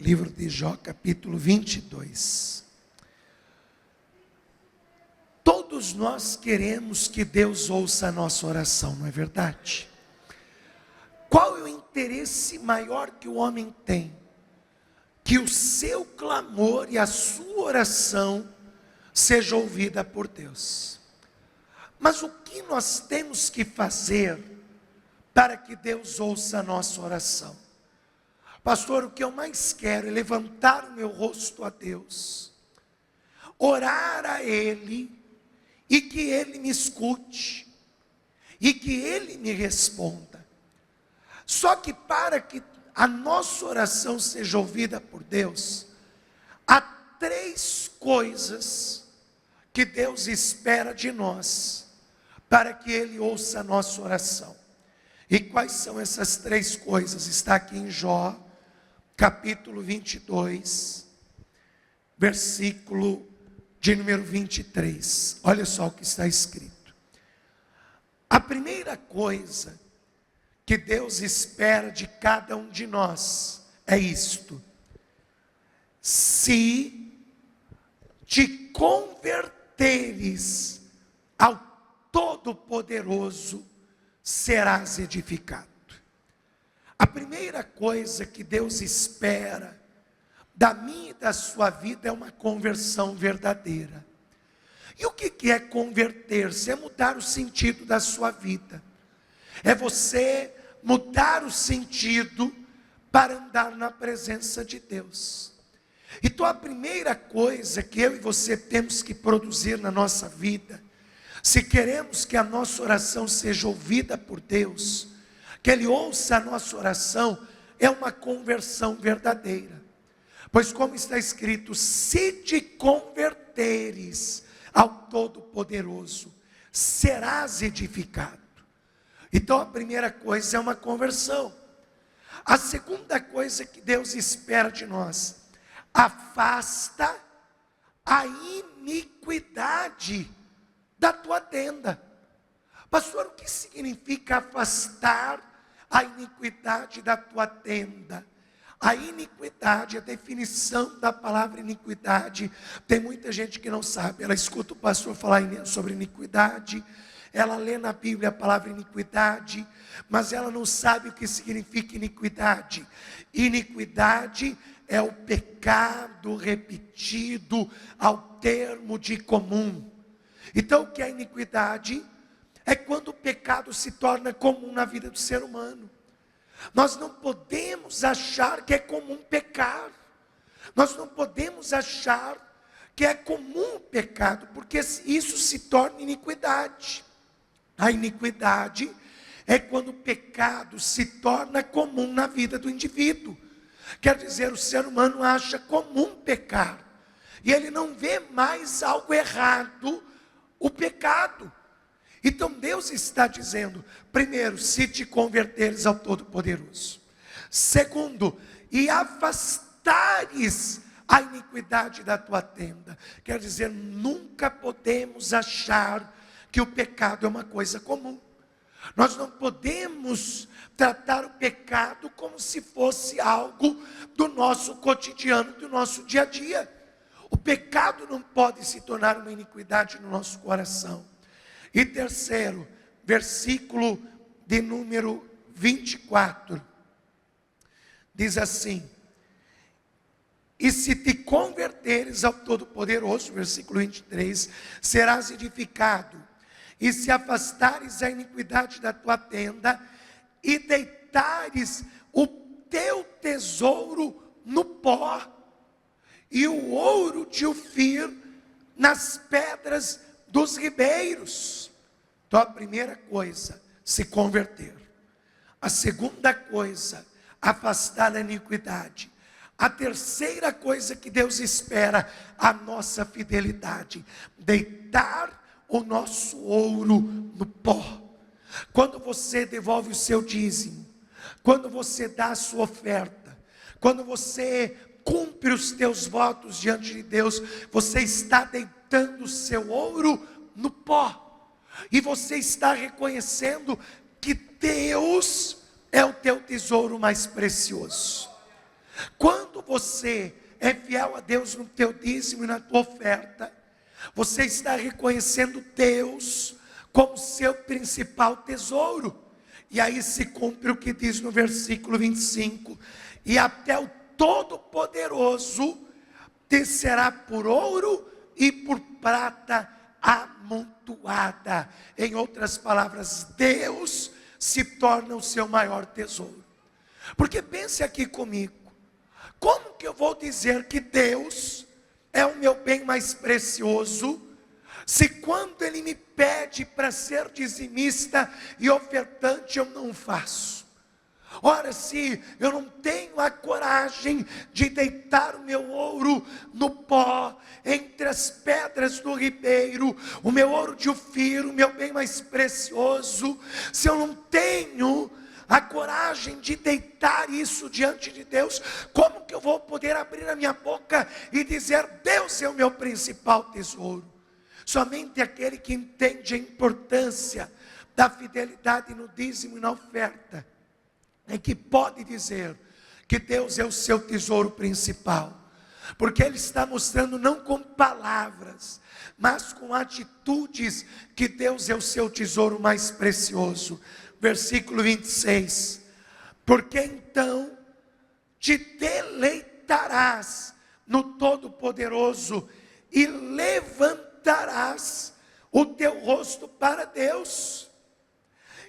Livro de Jó, capítulo 22. Todos nós queremos que Deus ouça a nossa oração, não é verdade? Qual é o interesse maior que o homem tem? Que o seu clamor e a sua oração seja ouvida por Deus. Mas o que nós temos que fazer para que Deus ouça a nossa oração? Pastor, o que eu mais quero é levantar o meu rosto a Deus, orar a Ele, e que Ele me escute, e que Ele me responda. Só que para que a nossa oração seja ouvida por Deus, há 3 coisas que Deus espera de nós, para que Ele ouça a nossa oração. E quais são essas 3 coisas? Está aqui em Jó, capítulo 22, versículo de número 23. Olha só o que está escrito. A primeira coisa que Deus espera de cada um de nós é isto: se te converteres ao Todo-Poderoso, serás edificado. A primeira coisa que Deus espera da minha e da sua vida é uma conversão verdadeira. E o que é converter-se? É mudar o sentido da sua vida. É você mudar o sentido para andar na presença de Deus. Então a primeira coisa que eu e você temos que produzir na nossa vida, se queremos que a nossa oração seja ouvida por Deus, que Ele ouça a nossa oração, é uma conversão verdadeira. Pois como está escrito, se te converteres ao Todo-Poderoso, serás edificado. Então a primeira coisa é uma conversão. A segunda coisa que Deus espera de nós: afasta a iniquidade da tua tenda. Pastor, o que significa afastar a iniquidade da tua tenda? A iniquidade, a definição da palavra iniquidade, tem muita gente que não sabe. Ela escuta o pastor falar sobre iniquidade, ela lê na Bíblia a palavra iniquidade, mas ela não sabe o que significa iniquidade. Iniquidade é o pecado repetido ao termo de comum. Então o que é iniquidade? É quando o pecado se torna comum na vida do ser humano. Nós não podemos achar que é comum pecar. Nós não podemos achar que é comum o pecado, porque isso se torna iniquidade. A iniquidade é quando o pecado se torna comum na vida do indivíduo. Quer dizer, o ser humano acha comum pecar, e ele não vê mais algo errado, o pecado. Então Deus está dizendo, primeiro, se te converteres ao Todo-Poderoso. Segundo, e afastares a iniquidade da tua tenda. Quer dizer, nunca podemos achar que o pecado é uma coisa comum. Nós não podemos tratar o pecado como se fosse algo do nosso cotidiano, do nosso dia a dia. O pecado não pode se tornar uma iniquidade no nosso coração. E terceiro, versículo de número 24, diz assim: e se te converteres ao Todo-Poderoso, versículo 23, serás edificado, e se afastares a iniquidade da tua tenda, e deitares o teu tesouro no pó, e o ouro de Ofir nas pedras dos ribeiros. Então a primeira coisa, se converter. A segunda coisa, afastar a iniquidade. A terceira coisa que Deus espera, a nossa fidelidade. Deitar o nosso ouro no pó. Quando você devolve o seu dízimo, quando você dá a sua oferta, quando você cumpre os teus votos diante de Deus, você está deitando o seu ouro no pó. E você está reconhecendo que Deus é o teu tesouro mais precioso. Quando o você é fiel a Deus no teu dízimo e na tua oferta, você está reconhecendo Deus como seu principal tesouro. E aí se cumpre o que diz no versículo 25: e até o Todo-Poderoso te será por ouro e por prata amontoada. Em outras palavras, Deus se torna o seu maior tesouro. Porque pense aqui comigo, como que eu vou dizer que Deus é o meu bem mais precioso, se quando Ele me pede para ser dizimista e ofertante eu não faço? Ora, se eu não tenho a coragem de deitar o meu ouro no pó, entre as pedras do ribeiro, o meu ouro de Ofir, o meu bem mais precioso, se eu não tenho a coragem de deitar isso diante de Deus, como que eu vou poder abrir a minha boca e dizer: Deus é o meu principal tesouro? Somente aquele que entende a importância da fidelidade no dízimo e na oferta é que pode dizer que Deus é o seu tesouro principal, porque Ele está mostrando não com palavras, mas com atitudes, que Deus é o seu tesouro mais precioso. Versículo 26: porque então te deleitarás no Todo-Poderoso e levantarás o teu rosto para Deus,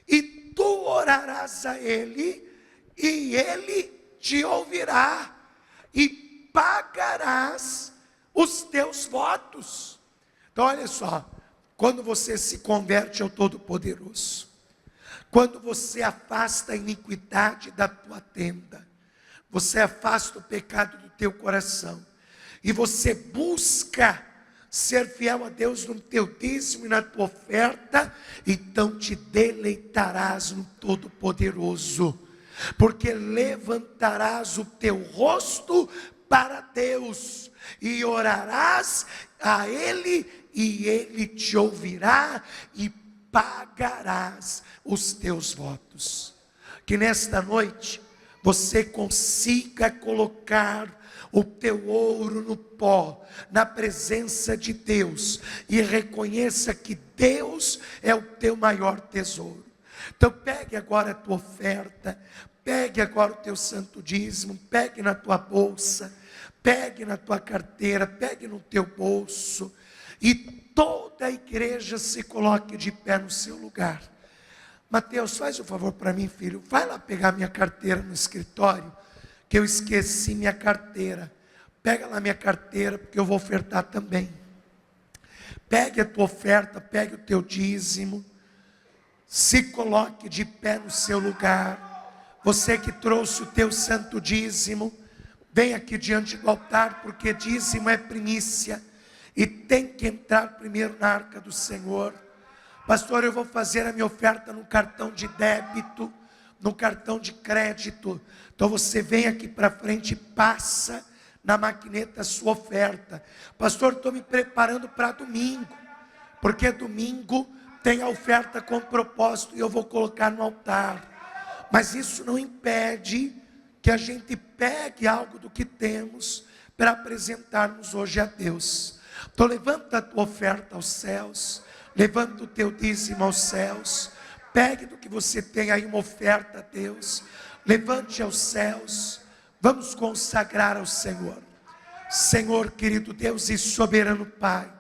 e tu orarás a Ele, e Ele te ouvirá, e pagarás os teus votos. Então olha só, quando você se converte ao Todo-Poderoso, quando você afasta a iniquidade da tua tenda, você afasta o pecado do teu coração, e você busca ser fiel a Deus no teu dízimo e na tua oferta, então te deleitarás no Todo-Poderoso, porque levantarás o teu rosto para Deus, e orarás a Ele, e Ele te ouvirá, e pagarás os teus votos. Que nesta noite você consiga colocar o teu ouro no pó, na presença de Deus, e reconheça que Deus é o teu maior tesouro. Então pegue agora a tua oferta, pegue agora o teu santo dízimo, pegue na tua bolsa, pegue na tua carteira, pegue no teu bolso, e toda a igreja se coloque de pé no seu lugar. Mateus, faz um favor para mim, filho, vai lá pegar minha carteira no escritório, que eu esqueci minha carteira. Pega lá minha carteira, porque eu vou ofertar também. Pegue a tua oferta, pegue o teu dízimo, se coloque de pé no seu lugar. Você que trouxe o teu santo dízimo, vem aqui diante do altar, porque dízimo é primícia, e tem que entrar primeiro na arca do Senhor. Pastor, eu vou fazer a minha oferta no cartão de débito, no cartão de crédito. Então você vem aqui para frente e passa na maquineta a sua oferta. Pastor, estou me preparando para domingo, porque domingo tem a oferta com propósito e eu vou colocar no altar. Mas isso não impede que a gente pegue algo do que temos para apresentarmos hoje a Deus. Então levanta a tua oferta aos céus, levanta o teu dízimo aos céus, pegue do que você tem aí uma oferta a Deus, levante aos céus, vamos consagrar ao Senhor. Senhor querido Deus e soberano Pai,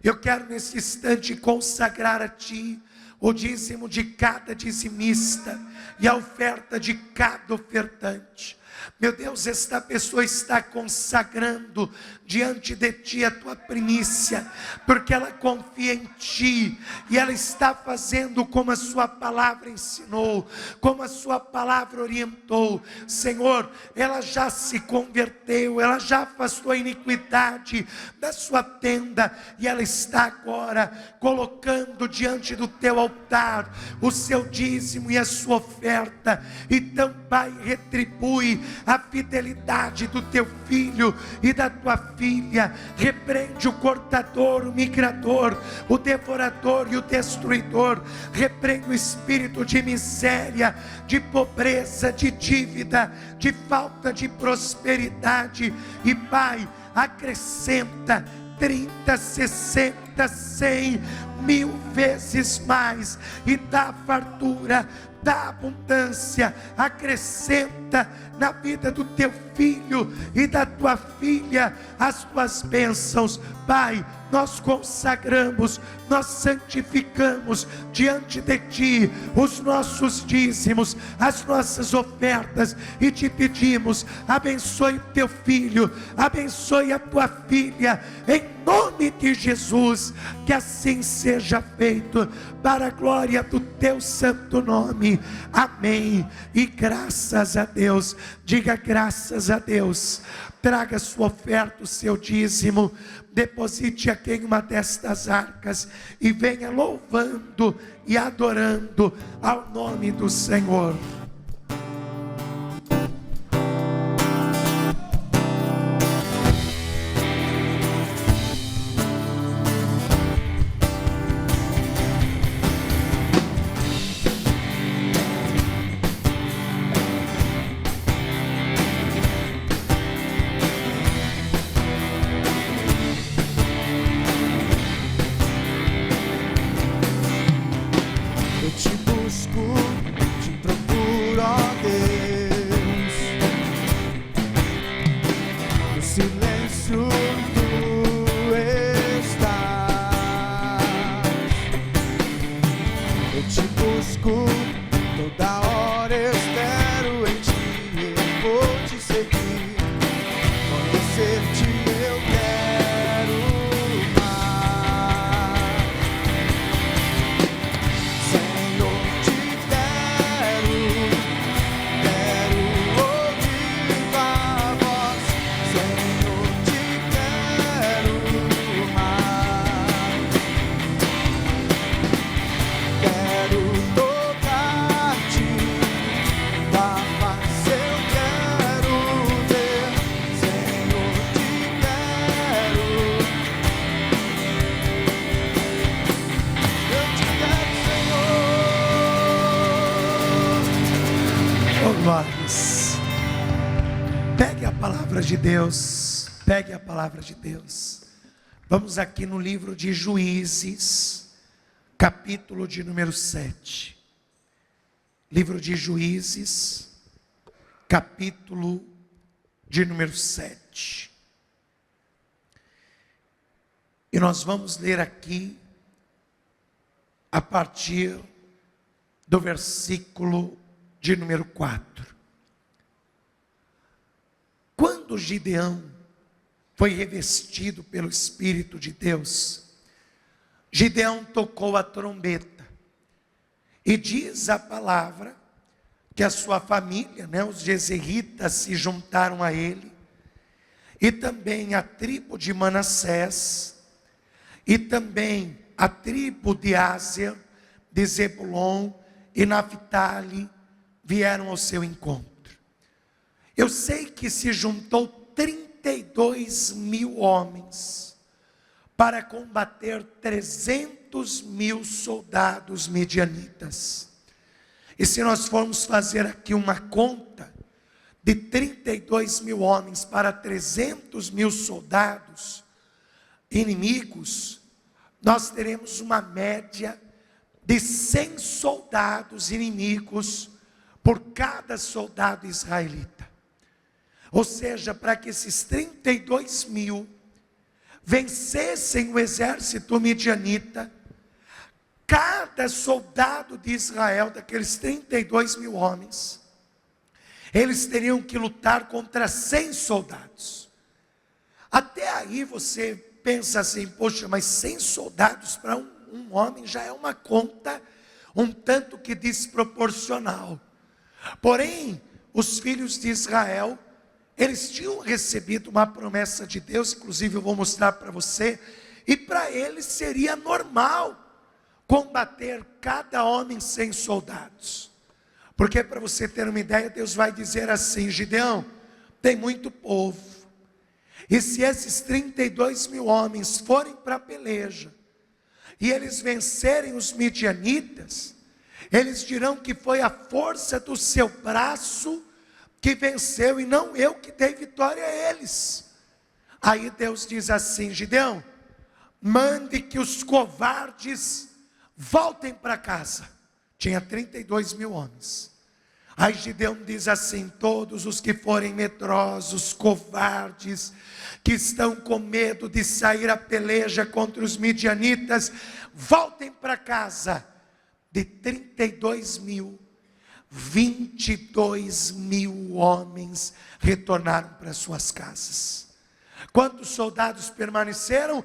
eu quero nesse instante consagrar a Ti o dízimo de cada dizimista e a oferta de cada ofertante. Meu Deus, esta pessoa está consagrando diante de Ti a Tua primícia, porque ela confia em Ti, e ela está fazendo como a Sua palavra ensinou, como a Sua palavra orientou. Senhor, ela já se converteu, ela já afastou a iniquidade da sua tenda, e ela está agora colocando diante do Teu altar o seu dízimo e a sua oferta. Então, Pai, retribui a fidelidade do teu filho e da tua filha. Repreende o cortador, o migrador, o devorador e o destruidor. Repreende o espírito de miséria, de pobreza, de dívida, de falta de prosperidade. E Pai, acrescenta 30, 60, 100, 1000 vezes mais, e dá fartura, dá abundância. Acrescenta na vida do teu filho e da tua filha as tuas bênçãos. Pai, nós consagramos, nós santificamos diante de Ti os nossos dízimos, as nossas ofertas, e te pedimos: abençoe o teu filho, abençoe a tua filha, em nome de Jesus. Que assim seja feito, para a glória do teu santo nome. Amém. E graças a Deus. Diga graças a Deus. Traga sua oferta, o seu dízimo, deposite aqui em uma destas arcas e venha louvando e adorando ao nome do Senhor. Pegue a palavra de Deus, pegue a palavra de Deus. Vamos aqui no livro de Juízes, capítulo de número 7. Livro de Juízes, capítulo de número 7. E nós vamos ler aqui a partir do versículo de número 4. Quando Gideão foi revestido pelo Espírito de Deus, Gideão tocou a trombeta, e diz a palavra que a sua família, os jezreelitas, se juntaram a ele, e também a tribo de Manassés, e também a tribo de Áser, de Zebulon e Naphtali vieram ao seu encontro. Eu sei que se juntou 32.000 homens para combater 300.000 soldados midianitas. E se nós formos fazer aqui uma conta de 32.000 homens para 300.000 soldados inimigos, nós teremos uma média de 100 soldados inimigos por cada soldado israelita. Ou seja, para que esses 32.000 vencessem o exército midianita, cada soldado de Israel, daqueles 32.000 homens, eles teriam que lutar contra 100 soldados. Até aí você pensa assim: poxa, mas 100 soldados para um homem já é uma conta um tanto que desproporcional. Porém, os filhos de Israel, eles tinham recebido uma promessa de Deus, inclusive eu vou mostrar para você, e para eles seria normal combater cada homem 100 soldados. Porque para você ter uma ideia, Deus vai dizer assim: Gideão, tem muito povo, e se esses 32 mil homens forem para a peleja, e eles vencerem os midianitas, eles dirão que foi a força do seu braço que venceu, e não eu que dei vitória a eles. Aí Deus diz assim: Gideão, mande que os covardes voltem para casa. Tinha 32 mil homens. Aí Gideão diz assim: todos os que forem medrosos, covardes, que estão com medo de sair a peleja contra os midianitas, voltem para casa. De 32 mil, 22 mil homens retornaram para suas casas. Quantos soldados permaneceram?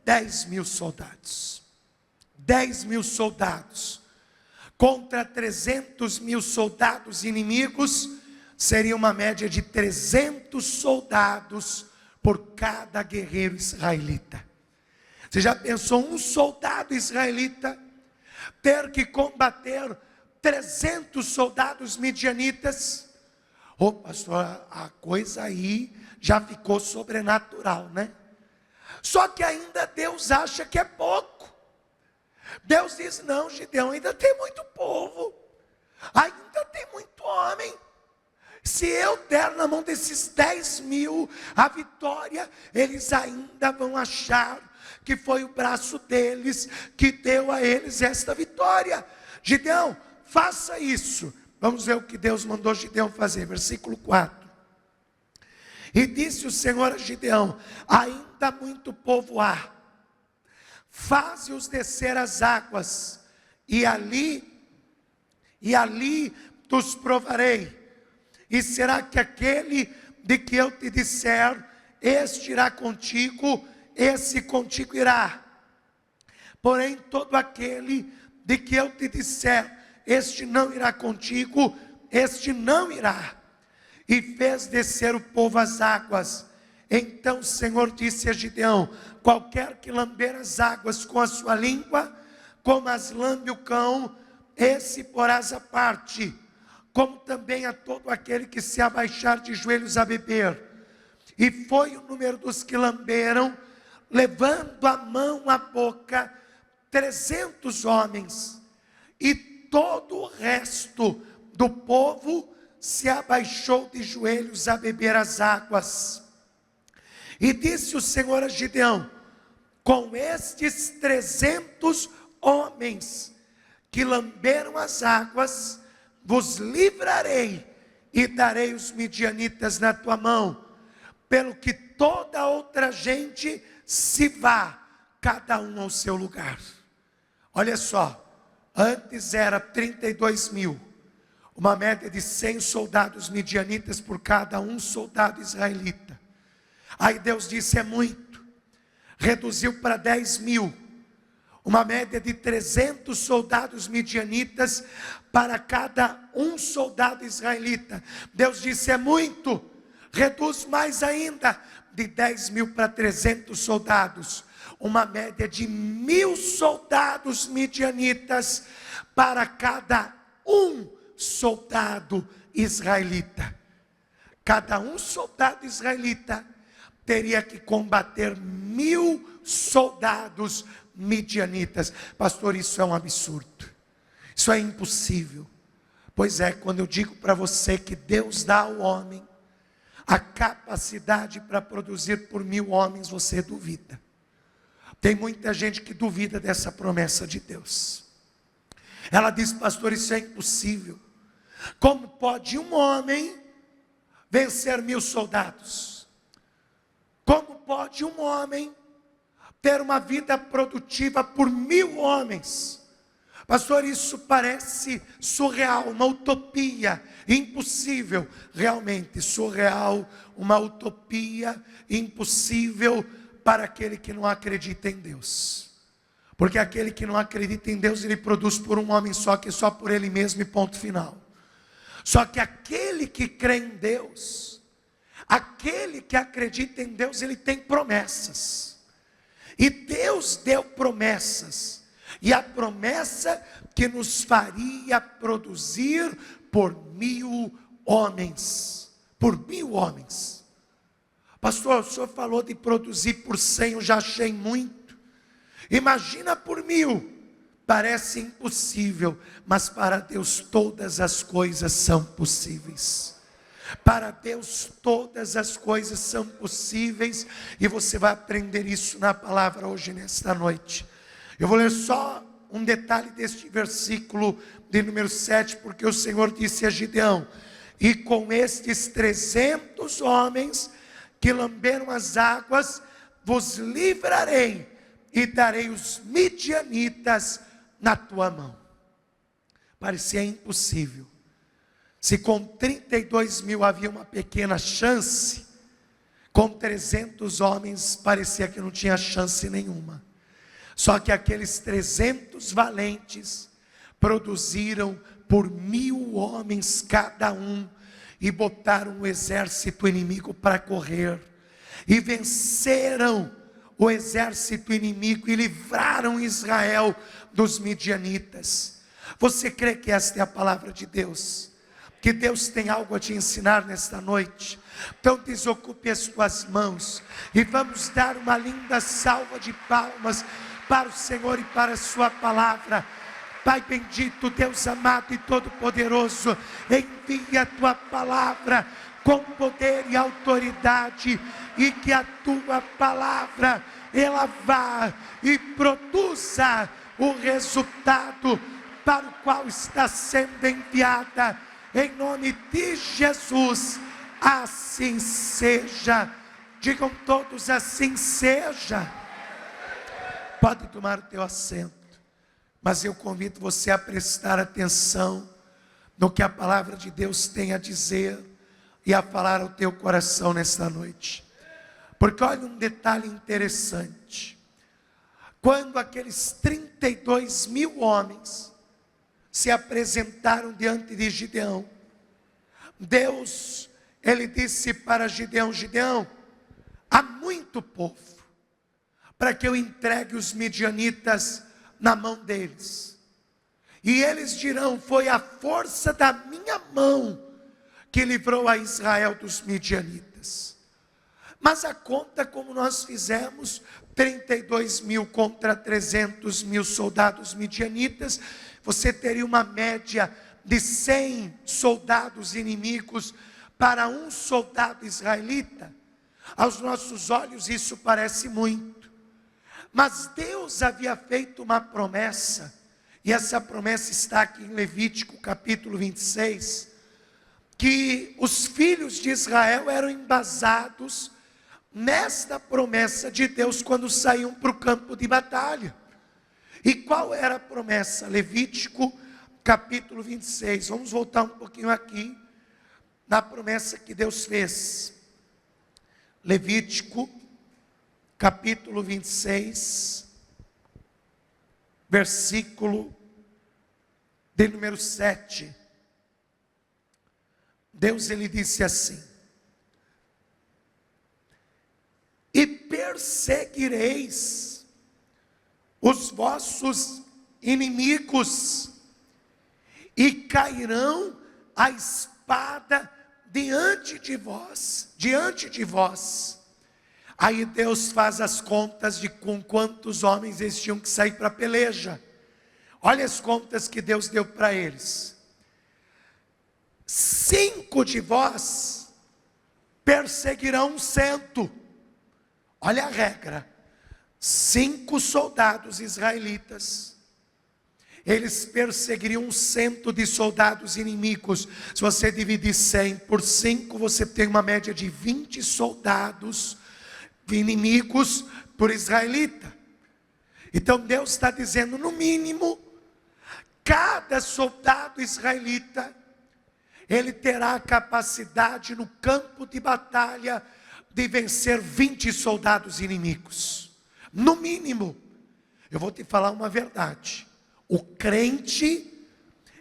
10 mil soldados. 10 mil soldados contra 300 mil soldados inimigos, seria uma média de 300 soldados por cada guerreiro israelita. Você já pensou um soldado israelita ter que combater 300 soldados midianitas? Ô pastor, a coisa aí já ficou sobrenatural, né? Só que ainda Deus acha que é pouco. Deus diz: não, Gideão, ainda tem muito povo, ainda tem muito homem. Se eu der na mão desses 10 mil a vitória, eles ainda vão achar que foi o braço deles que deu a eles esta vitória. Gideão, faça isso. Vamos ver o que Deus mandou Gideão fazer, versículo 4. E disse o Senhor a Gideão: ainda muito povo há, faze-os descer as águas, e ali os provarei. E será que aquele de que eu te disser, este irá contigo, esse contigo irá. Porém, todo aquele de que eu te disser, este não irá contigo, este não irá. E fez descer o povo às águas. Então o Senhor disse a Gideão: qualquer que lamber as águas com a sua língua, como as lambe o cão, esse porás à parte, como também a todo aquele que se abaixar de joelhos a beber. E foi o número dos que lamberam, levando a mão à boca, 300 homens. E todo o resto do povo se abaixou de joelhos a beber as águas. E disse o Senhor a Gideão: com estes 300 homens que lamberam as águas, vos livrarei e darei os midianitas na tua mão, pelo que toda outra gente se vá, cada um ao seu lugar. Olha só, antes era 32 mil, uma média de 100 soldados midianitas por cada um soldado israelita. Aí Deus disse: é muito. Reduziu para 10 mil, uma média de 300 soldados midianitas para cada um soldado israelita. Deus disse: é muito. Reduz mais ainda, de 10 mil para 300 soldados, uma média de 1.000 soldados midianitas para cada um soldado israelita. Cada um soldado israelita teria que combater 1.000 soldados midianitas. Pastor, isso é um absurdo, isso é impossível. Pois é, quando eu digo para você que Deus dá ao homem a capacidade para produzir por 1.000 homens, você duvida. Tem muita gente que duvida dessa promessa de Deus. Ela diz: pastor, isso é impossível. Como pode um homem vencer 1.000 soldados? Como pode um homem ter uma vida produtiva por 1.000 homens? Pastor, isso parece surreal, uma utopia, impossível. Realmente surreal, uma utopia, impossível para aquele que não acredita em Deus. Porque aquele que não acredita em Deus, ele produz por um homem só, que é só por ele mesmo, e ponto final. Só que aquele que crê em Deus, aquele que acredita em Deus, ele tem promessas. E Deus deu promessas. E a promessa que nos faria produzir por 1000 homens. Por 1000 homens. Pastor, o senhor falou de produzir por 100, eu já achei muito. Imagina por 1000. Parece impossível, mas para Deus todas as coisas são possíveis. Para Deus todas as coisas são possíveis, e você vai aprender isso na palavra hoje, nesta noite. Eu vou ler só um detalhe deste versículo de número 7, porque o Senhor disse a Gideão: e com estes 300 homens que lamberam as águas, vos livrarei e darei os midianitas na tua mão. Parecia impossível. Se com 32.000 havia uma pequena chance, com 300 homens parecia que não tinha chance nenhuma. Só que aqueles 300 valentes produziram por 1000 homens cada um, e botaram o exército inimigo para correr, e venceram o exército inimigo, e livraram Israel dos midianitas. Você crê que esta é a palavra de Deus? Que Deus tem algo a te ensinar nesta noite? Então desocupe as tuas mãos, e vamos dar uma linda salva de palmas para o Senhor e para a sua palavra. Pai bendito, Deus amado e todo-poderoso, envia a tua palavra com poder e autoridade, e que a tua palavra, ela vá e produza o resultado para o qual está sendo enviada, em nome de Jesus. Assim seja. Digam todos: assim seja. Pode tomar o teu assento, mas eu convido você a prestar atenção no que a palavra de Deus tem a dizer e a falar ao teu coração nesta noite. Porque olha um detalhe interessante: quando aqueles 32.000 homens se apresentaram diante de Gideão, Deus, ele disse para Gideão: Gideão, há muito povo para que eu entregue os midianitas na mão deles, e eles dirão: foi a força da minha mão que livrou a Israel dos midianitas. Mas a conta como nós fizemos, 32.000 contra 300.000 soldados midianitas, você teria uma média de 100 soldados inimigos para um soldado israelita. Aos nossos olhos isso parece muito, mas Deus havia feito uma promessa, e essa promessa está aqui em Levítico capítulo 26, que os filhos de Israel eram embasados nesta promessa de Deus quando saíam para o campo de batalha. E qual era a promessa? Levítico capítulo 26, vamos voltar um pouquinho aqui, na promessa que Deus fez. Levítico capítulo 26, versículo de número 7. Deus, ele disse assim: e perseguireis os vossos inimigos, e cairão a espada diante de vós. Aí Deus faz as contas de com quantos homens eles tinham que sair para a peleja. Olha as contas que Deus deu para eles: 5 de vós perseguirão 100. Olha a regra: 5 soldados israelitas, eles perseguiriam 100 de soldados inimigos. Se você dividir 100 por 5, você tem uma média de 20 soldados inimigos por israelita. Então Deus está dizendo, no mínimo, cada soldado israelita, ele terá a capacidade no campo de batalha de vencer 20 soldados inimigos. No mínimo. Eu vou te falar uma verdade: o crente,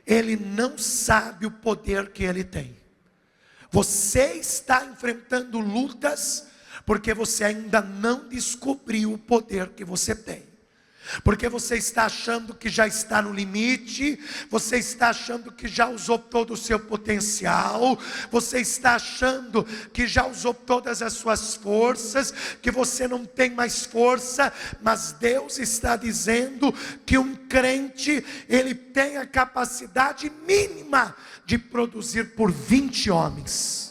ele não sabe o poder que ele tem. Você está enfrentando lutas porque você ainda não descobriu o poder que você tem. Porque você está achando que já está no limite, você está achando que já usou todo o seu potencial, você está achando que já usou todas as suas forças, que você não tem mais força, mas Deus está dizendo que um crente, ele tem a capacidade mínima de produzir por 20 homens.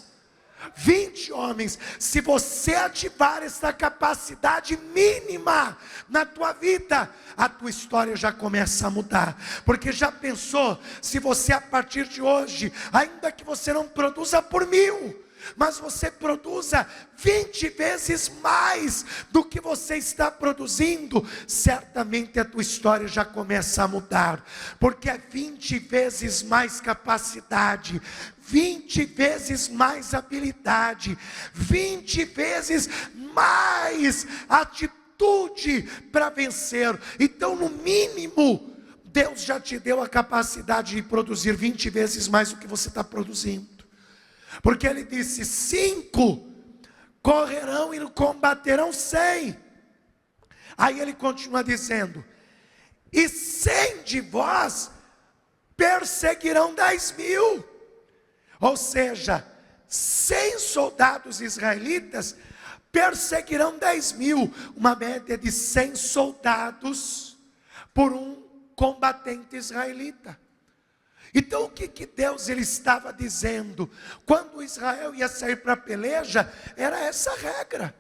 20 homens, se você ativar essa capacidade mínima na tua vida, a tua história já começa a mudar. Porque já pensou, se você a partir de hoje, ainda que você não produza por 1000, mas você produza 20 vezes mais do que você está produzindo, certamente a tua história já começa a mudar, porque é 20 vezes mais capacidade, 20 vezes mais habilidade, 20 vezes mais atitude para vencer. Então, no mínimo, Deus já te deu a capacidade de produzir 20 vezes mais do que você está produzindo. Porque ele disse: 5 correrão e combaterão 100. Aí ele continua dizendo: e 100 de vós perseguirão 10.000. Ou seja, 100 soldados israelitas perseguirão 10.000. Uma média de 100 soldados por um combatente israelita. Então o que Deus ele estava dizendo? Quando Israel ia sair para a peleja, era essa regra.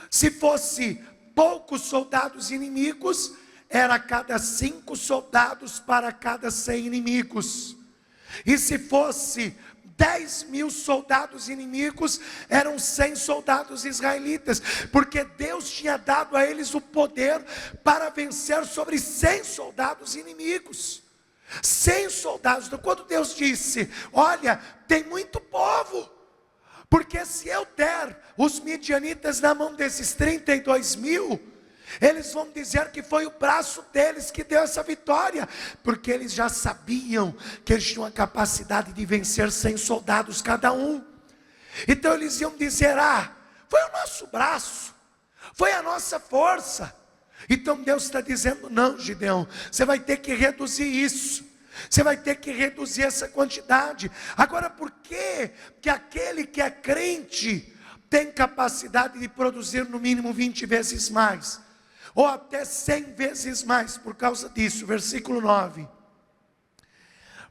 Se fosse poucos soldados inimigos, era cada 5 soldados para cada 100 inimigos. E se fosse 10.000 soldados inimigos, eram 100 soldados israelitas, porque Deus tinha dado a eles o poder para vencer sobre 100 soldados inimigos. 100 soldados. Então quando Deus disse: olha, tem muito povo, porque se eu der os midianitas na mão desses 32.000, eles vão dizer que foi o braço deles que deu essa vitória, porque eles já sabiam que eles tinham a capacidade de vencer 100 soldados cada um. Então eles iam dizer: ah, foi o nosso braço, foi a nossa força. Então Deus está dizendo: não, Gideão, você vai ter que reduzir isso, você vai ter que reduzir essa quantidade. Agora, por que aquele que é crente tem capacidade de produzir no mínimo 20 vezes mais, ou até 100 vezes mais? Por causa disso, versículo 9: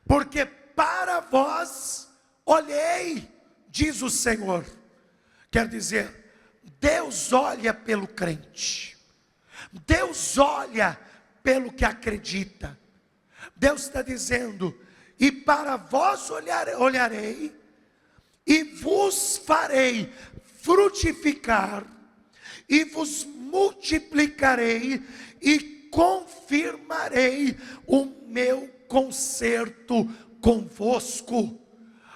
porque para vós olhei, diz o Senhor. Quer dizer, Deus olha pelo crente, Deus olha pelo que acredita. Deus está dizendo: e para vós olharei, e vos farei frutificar, e vos multiplicarei, e confirmarei o meu concerto convosco.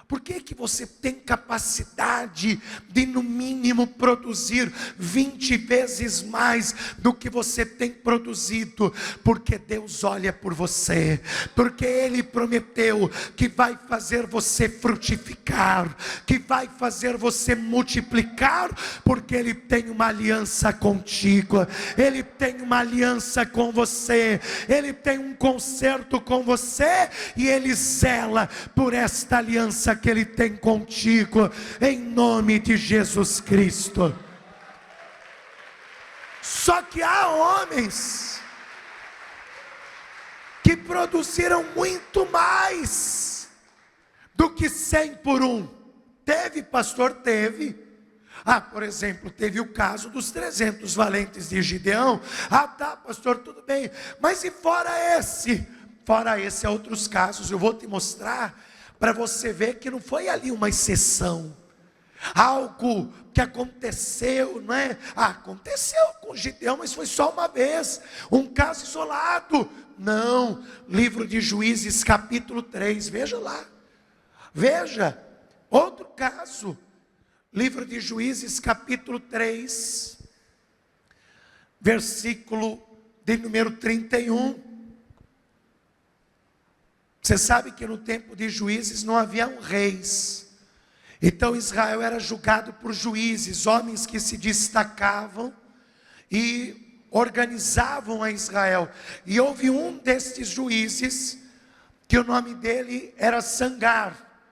Por que você tem capacidade de no mínimo produzir 20 vezes mais do que você tem produzido? Porque Deus olha por você, porque Ele prometeu que vai fazer você frutificar, que vai fazer você multiplicar, porque Ele tem uma aliança contigo, Ele tem uma aliança com você, Ele tem um concerto com você, e Ele zela por esta aliança que Ele tem contigo, em nome de Jesus Cristo. Só que há homens que produziram muito mais do que 100 por um. Teve, pastor? Teve. Por exemplo, teve o caso dos 300 valentes de Gideão. Tá, pastor, tudo bem. Mas e fora esse? Fora esse, há outros casos. Eu vou te mostrar, para você ver que não foi ali uma exceção, algo que aconteceu, não é? Aconteceu com Gideão, mas foi só uma vez, um caso isolado. Não, livro de Juízes capítulo 3, veja lá, veja, outro caso, livro de Juízes capítulo 3, versículo de número 31, você sabe que no tempo de Juízes não haviam reis, então Israel era julgado por juízes, homens que se destacavam, e organizavam a Israel. E houve um destes juízes, que o nome dele era Sangar.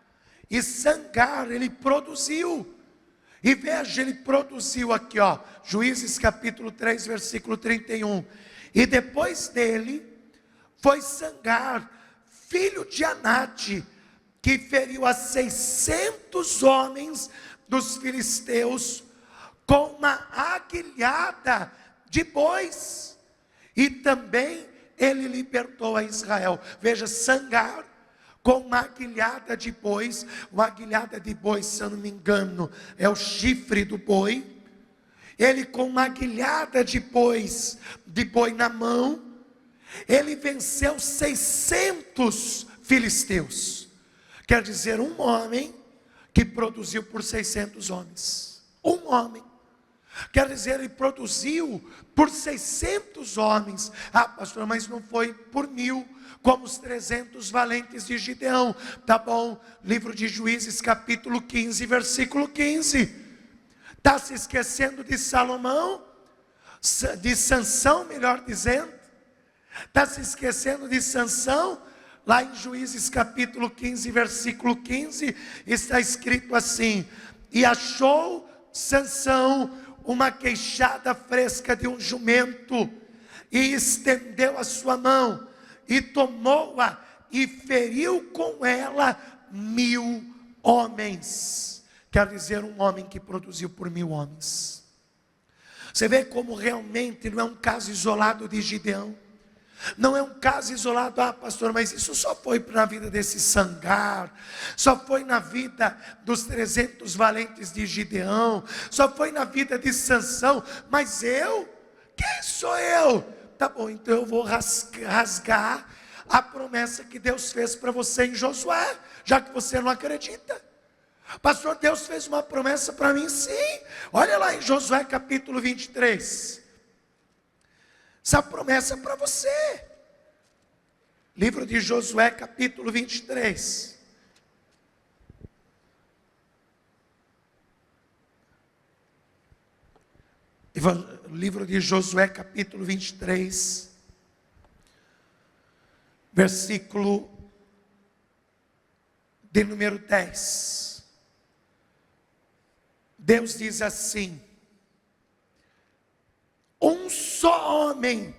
E Sangar, ele produziu. E veja, ele produziu aqui, ó, Juízes capítulo 3, versículo 31. E depois dele, foi Sangar, filho de Anate, que feriu a 600 homens dos filisteus, com uma aguilhada de bois. E também ele libertou a Israel. Veja, Sangar, com uma aguilhada de bois. Uma aguilhada de bois, se eu não me engano, é o chifre do boi. Ele com uma aguilhada de boi na mão, ele venceu 600 filisteus. Quer dizer, um homem que produziu por 600 homens. Um homem. Quer dizer, ele produziu por 600 homens. Ah, pastor, mas não foi por 1000, como os 300 valentes de Gideão. Tá bom, livro de Juízes capítulo 15, versículo 15. Está se esquecendo de Salomão? De Sansão, melhor dizendo? Está se esquecendo de Sansão? Lá em Juízes capítulo 15, versículo 15, está escrito assim: e achou Sansão uma queixada fresca de um jumento, e estendeu a sua mão, e tomou-a, e feriu com ela 1000 homens. Quer dizer, um homem que produziu por 1000 homens. Você vê como realmente não é um caso isolado de Gideão. Não é um caso isolado, ah pastor, mas isso só foi na vida desse Sangar, só foi na vida dos 300 valentes de Gideão, só foi na vida de Sansão, mas eu? Quem sou eu? Tá bom, então eu vou rasgar a promessa que Deus fez para você em Josué, já que você não acredita. Pastor, Deus fez uma promessa para mim, sim. Olha lá em Josué capítulo 23. Essa promessa é para você. Livro de Josué capítulo 23. Livro de Josué capítulo 23. Versículo de número 10. Deus diz assim: um só homem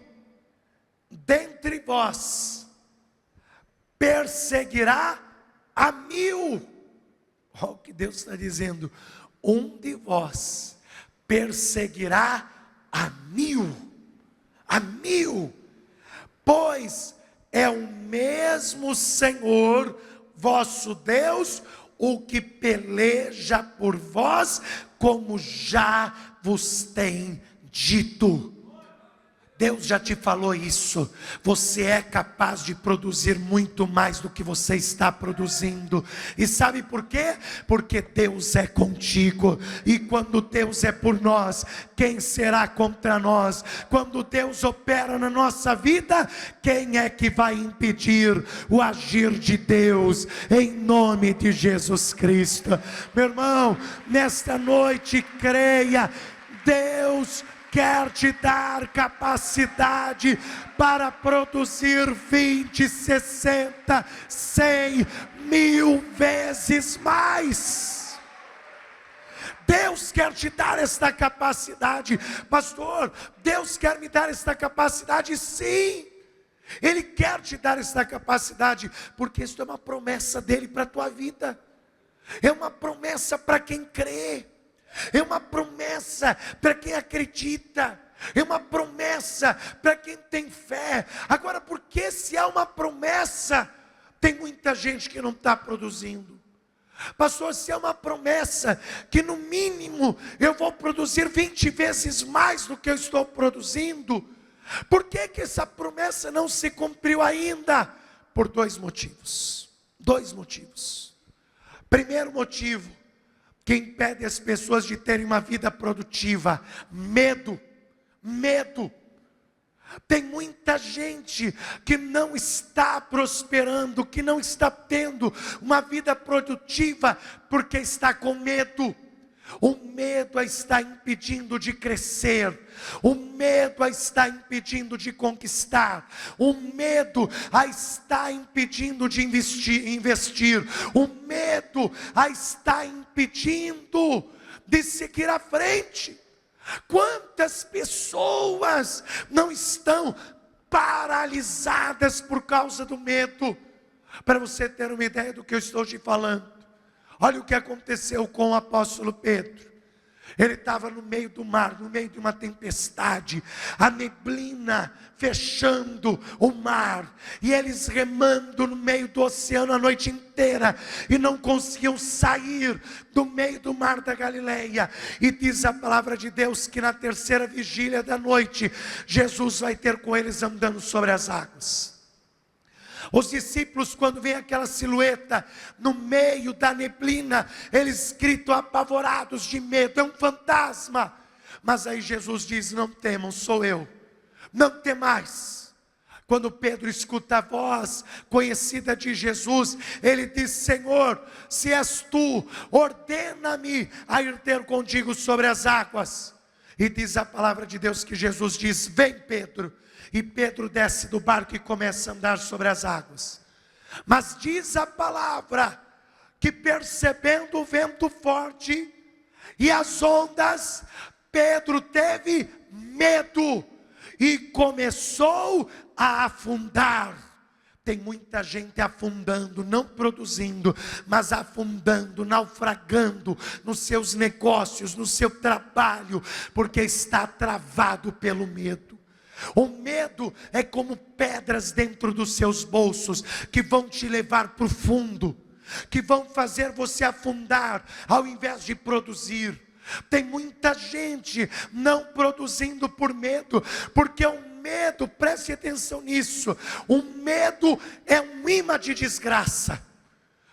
dentre vós perseguirá a 1000. Olha o que Deus está dizendo: um de vós perseguirá a 1000. A 1000. Pois é o mesmo Senhor vosso Deus o que peleja por vós, como já vos tem dito. Deus já te falou isso. Você é capaz de produzir muito mais do que você está produzindo. E sabe por quê? Porque Deus é contigo. E quando Deus é por nós, quem será contra nós? Quando Deus opera na nossa vida, quem é que vai impedir o agir de Deus? Em nome de Jesus Cristo. Meu irmão, nesta noite creia, Deus quer te dar capacidade para produzir 20, 60, 100, 1000 vezes mais. Deus quer te dar esta capacidade. Pastor, Deus quer me dar esta capacidade? Sim, Ele quer te dar esta capacidade, porque isso é uma promessa dEle para a tua vida. É uma promessa para quem crê. É uma promessa para quem acredita. É uma promessa para quem tem fé. Agora, porque se há uma promessa, tem muita gente que não está produzindo? Pastor, se é uma promessa que no mínimo eu vou produzir 20 vezes mais do que eu estou produzindo, por que que essa promessa não se cumpriu ainda? Por 2 motivos. 2 motivos. Primeiro motivo que impede as pessoas de terem uma vida produtiva: medo. Medo. Tem muita gente que não está prosperando, que não está tendo uma vida produtiva, porque está com medo. O medo a está impedindo de crescer, o medo a está impedindo de conquistar, o medo a está impedindo de investir, o medo a está impedindo de seguir à frente. Quantas pessoas não estão paralisadas por causa do medo? Para você ter uma ideia do que eu estou te falando, olha o que aconteceu com o apóstolo Pedro. Ele estava no meio do mar, no meio de uma tempestade, a neblina fechando o mar, e eles remando no meio do oceano a noite inteira, e não conseguiam sair do meio do mar da Galileia. E diz a palavra de Deus que na terceira vigília da noite, Jesus vai ter com eles andando sobre as águas. Os discípulos, quando vem aquela silhueta no meio da neblina, eles gritam apavorados de medo, é um fantasma. Mas aí Jesus diz: não temam, sou eu, não temais. Quando Pedro escuta a voz conhecida de Jesus, ele diz: Senhor, se és tu, ordena-me a ir ter contigo sobre as águas. E diz a palavra de Deus que Jesus diz: vem, Pedro. E Pedro desce do barco e começa a andar sobre as águas. Mas diz a palavra que, percebendo o vento forte e as ondas, Pedro teve medo e começou a afundar. Tem muita gente afundando, não produzindo, mas afundando, naufragando nos seus negócios, no seu trabalho, porque está travado pelo medo. O medo é como pedras dentro dos seus bolsos, que vão te levar para o fundo, que vão fazer você afundar, ao invés de produzir. Tem muita gente não produzindo por medo, porque o medo, preste atenção nisso, o medo é um imã de desgraça.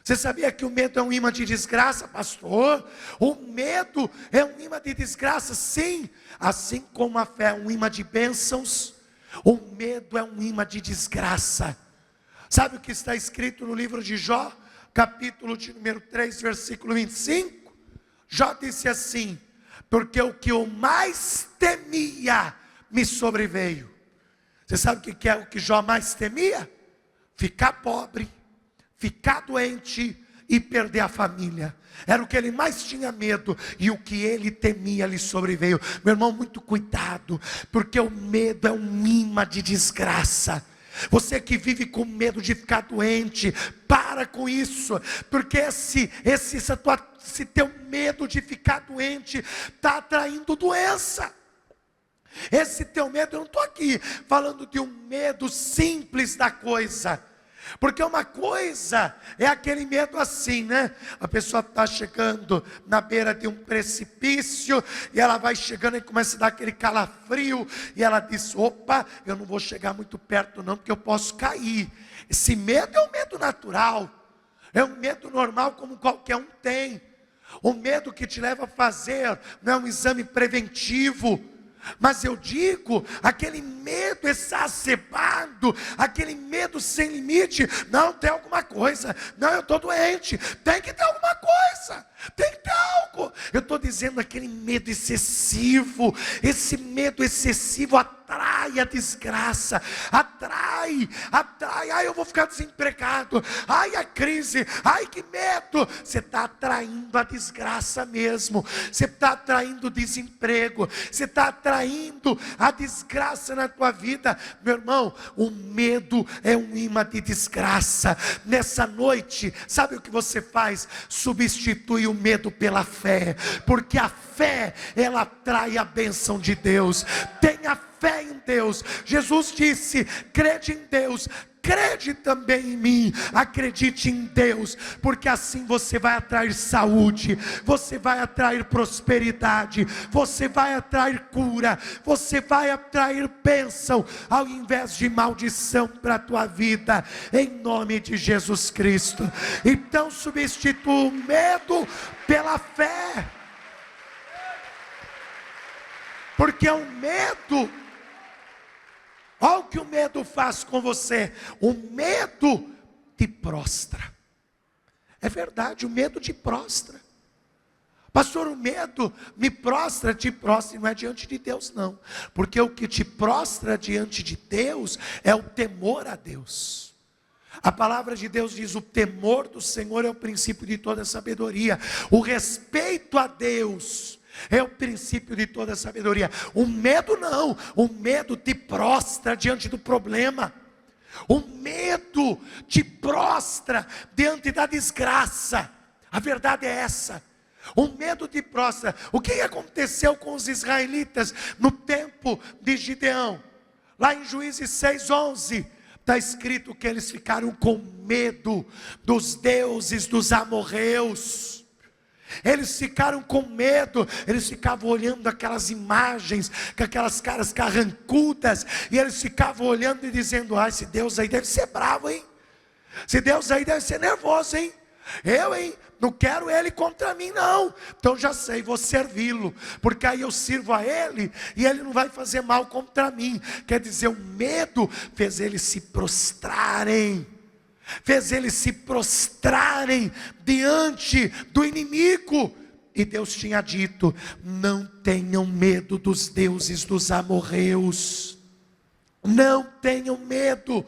Você sabia que o medo é um imã de desgraça, pastor? O medo é um imã de desgraça, sim. Assim como a fé é um imã de bênçãos, o medo é um imã de desgraça. Sabe o que está escrito no livro de Jó? Capítulo de número 3, versículo 25. Jó disse assim: porque o que eu mais temia me sobreveio. Você sabe o que é o que Jó mais temia? Ficar pobre, ficar doente e perder a família. Era o que ele mais tinha medo, e o que ele temia lhe sobreveio. Meu irmão, muito cuidado, porque o medo é um imã de desgraça. Você que vive com medo de ficar doente, para com isso, porque esse teu medo de ficar doente está atraindo doença. Esse teu medo, eu não estou aqui falando de um medo simples da coisa, porque uma coisa é aquele medo assim, né? A pessoa está chegando na beira de um precipício, e ela vai chegando e começa a dar aquele calafrio, e ela diz: opa, eu não vou chegar muito perto não, porque eu posso cair. Esse medo é um medo natural, é um medo normal como qualquer um tem. O medo que te leva a fazer não é um exame preventivo, mas eu digo, aquele medo exacerbado, aquele medo sem limite. Não, tem alguma coisa, não, eu estou doente, tem que ter alguma coisa, tem que ter algo. Eu estou dizendo aquele medo excessivo. Esse medo excessivo atrai a desgraça, atrai, ai, eu vou ficar desempregado, ai, a crise, ai, que medo. Você está atraindo a desgraça mesmo, você está atraindo o desemprego, você está atraindo a desgraça na tua vida. Meu irmão, o medo é um imã de desgraça. Nessa noite, sabe o que você faz? Substitui o medo pela fé, porque a fé, ela atrai a bênção de Deus. Tenha fé em Deus. Jesus disse: crede em Deus, crede também em mim. Acredite em Deus, porque assim você vai atrair saúde, você vai atrair prosperidade, você vai atrair cura, você vai atrair bênção, ao invés de maldição para a tua vida, em nome de Jesus Cristo. Então substitua o medo pela fé, porque o medo, olha o que o medo faz com você. O medo te prostra. É verdade, o medo te prostra. Pastor, o medo me prostra, te prostra, e não é diante de Deus não, porque o que te prostra diante de Deus é o temor a Deus. A palavra de Deus diz: o temor do Senhor é o princípio de toda sabedoria. O respeito a Deus é o princípio de toda sabedoria. O medo não, o medo te prostra diante do problema. O medo te prostra diante da desgraça. A verdade é essa. O medo te prostra. O que aconteceu com os israelitas no tempo de Gideão? Lá em Juízes 6:11, está escrito que eles ficaram com medo dos deuses dos amorreus. Eles ficaram com medo, eles ficavam olhando aquelas imagens, com aquelas caras carrancudas, e eles ficavam olhando e dizendo: ah, esse Deus aí deve ser bravo, hein? Esse Deus aí deve ser nervoso, hein? Eu não quero ele contra mim não, então já sei, vou servi-lo, porque aí eu sirvo a ele, e ele não vai fazer mal contra mim. Quer dizer, o medo fez eles se prostrarem, diante do inimigo. E Deus tinha dito: não tenham medo dos deuses dos amorreus, não tenham medo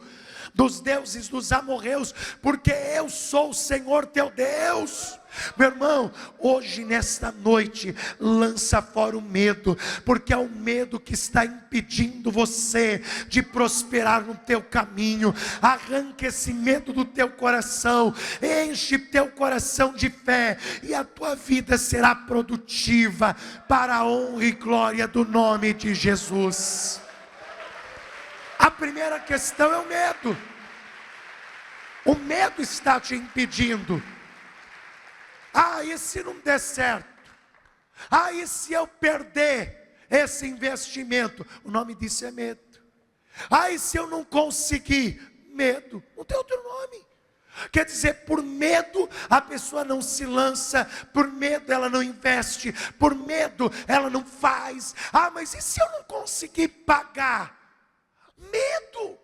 dos deuses dos amorreus, porque eu sou o Senhor teu Deus. Meu irmão, hoje nesta noite, lança fora o medo, porque é o medo que está impedindo você de prosperar no teu caminho. Arranque esse medo do teu coração, enche teu coração de fé, e a tua vida será produtiva para a honra e glória do nome de Jesus. A primeira questão é o medo. O medo está te impedindo. Ah, e se não der certo? Ah, e se eu perder esse investimento? O nome disso é medo. Ah, e se eu não conseguir? Medo. Não tem outro nome. Quer dizer, por medo a pessoa não se lança, por medo ela não investe, por medo ela não faz. Ah, mas e se eu não conseguir pagar? Medo.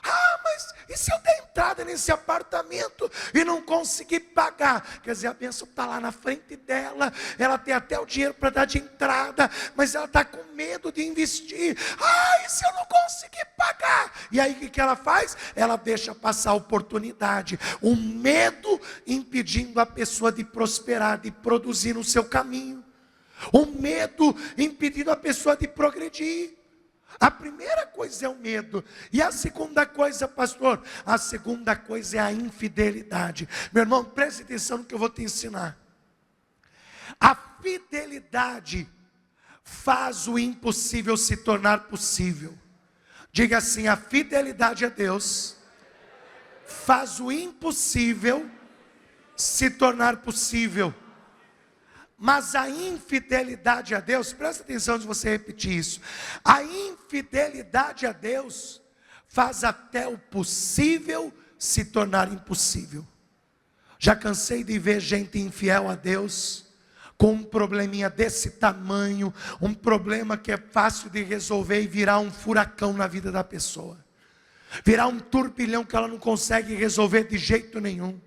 Ah, mas e se eu der entrada nesse apartamento e não conseguir pagar? Quer dizer, a bênção está lá na frente dela, ela tem até o dinheiro para dar de entrada, mas ela está com medo de investir. Ah, e se eu não conseguir pagar? E aí o que ela faz? Ela deixa passar a oportunidade. O medo impedindo a pessoa de prosperar, de produzir no seu caminho. O medo impedindo a pessoa de progredir. A primeira coisa é o medo. E a segunda coisa, pastor? A segunda coisa é a infidelidade. Meu irmão, preste atenção no que eu vou te ensinar. A fidelidade faz o impossível se tornar possível. Diga assim: a fidelidade a Deus faz o impossível se tornar possível. Mas a infidelidade a Deus, presta atenção de você repetir isso. A infidelidade a Deus faz até o possível se tornar impossível. Já cansei de ver gente infiel a Deus, com um probleminha desse tamanho, um problema que é fácil de resolver e virar um furacão na vida da pessoa. Virar um turbilhão que ela não consegue resolver de jeito nenhum.